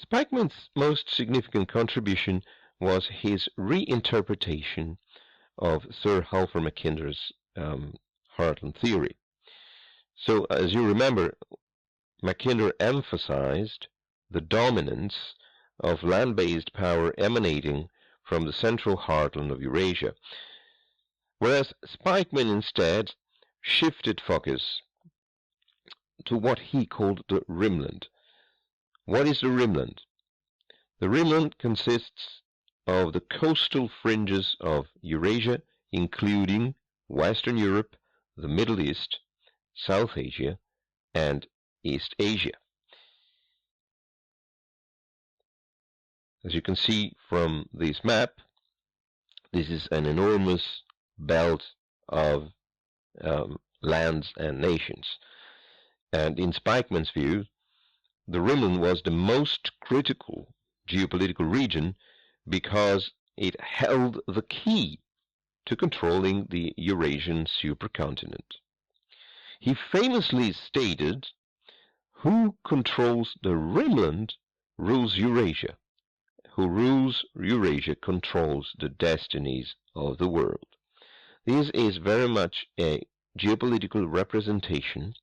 Spykman's most significant contribution was his reinterpretation of Sir Halford Mackinder's Heartland theory. So, as you remember, Mackinder emphasized the dominance of land-based power emanating from the central heartland of Eurasia, whereas Spykman instead shifted focus to what he called the Rimland. What is the Rimland? The Rimland consists of the coastal fringes of Eurasia, including Western Europe, the Middle East, South Asia, and East Asia. As you can see from this map, this is an enormous belt of lands and nations. And in Spykman's view, the Rimland was the most critical geopolitical region because it held the key to controlling the Eurasian supercontinent. He famously stated, "Who controls the Rimland rules Eurasia. Who rules Eurasia controls the destinies of the world." This is very much a geopolitical representation,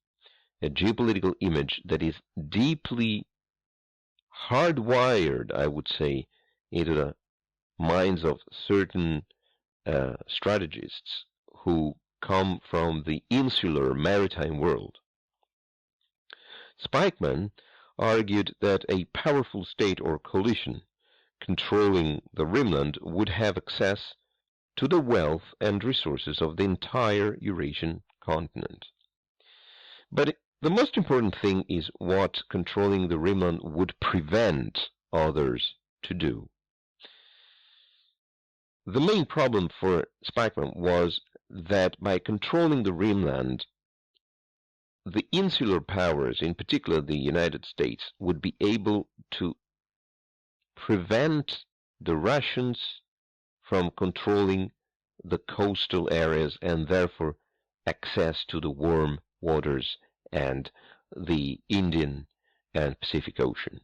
a geopolitical image that is deeply hardwired, I would say, into the minds of certain strategists who come from the insular maritime world. Spykman argued that a powerful state or coalition controlling the Rimland would have access to the wealth and resources of the entire Eurasian continent. But the most important thing is what controlling the Rimland would prevent others to do. The main problem for Spykman was that by controlling the Rimland, the insular powers, in particular the United States, would be able to prevent the Russians from controlling the coastal areas and therefore access to the warm waters and the Indian and Pacific Ocean,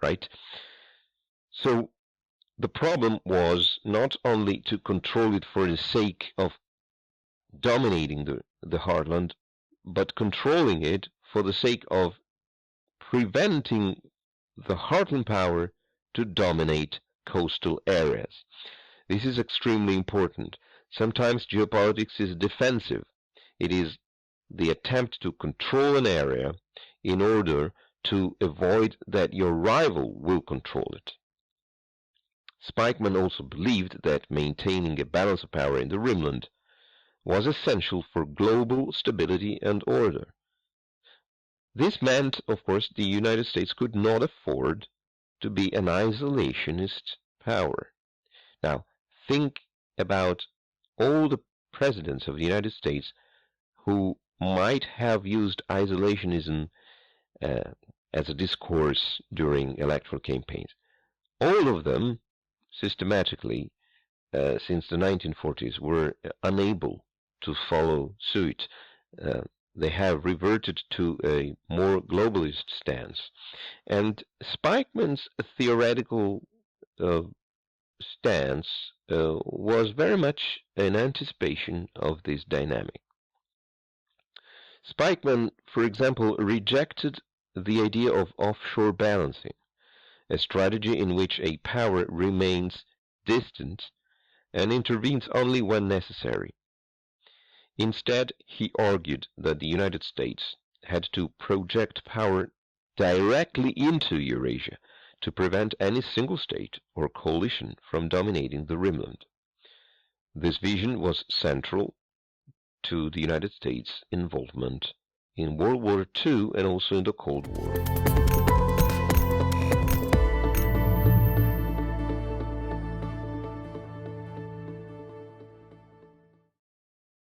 right? So the problem was not only to control it for the sake of dominating the heartland, but controlling it for the sake of preventing the heartland power to dominate coastal areas. This is extremely important. Sometimes geopolitics is defensive. It is the attempt to control an area in order to avoid that your rival will control it. Spykman also believed that maintaining a balance of power in the Rimland was essential for global stability and order. This meant, of course, the United States could not afford to be an isolationist power. Now, think about all the presidents of the United States who might have used isolationism as a discourse during electoral campaigns. All of them, systematically, since the 1940s, were unable to follow suit. They have reverted to a more globalist stance. And Spykman's theoretical stance was very much an anticipation of this dynamic. Spykman, for example, rejected the idea of offshore balancing, a strategy in which a power remains distant and intervenes only when necessary. Instead, he argued that the United States had to project power directly into Eurasia to prevent any single state or coalition from dominating the Rimland. This vision was central to the United States' involvement in World War II and also in the Cold War.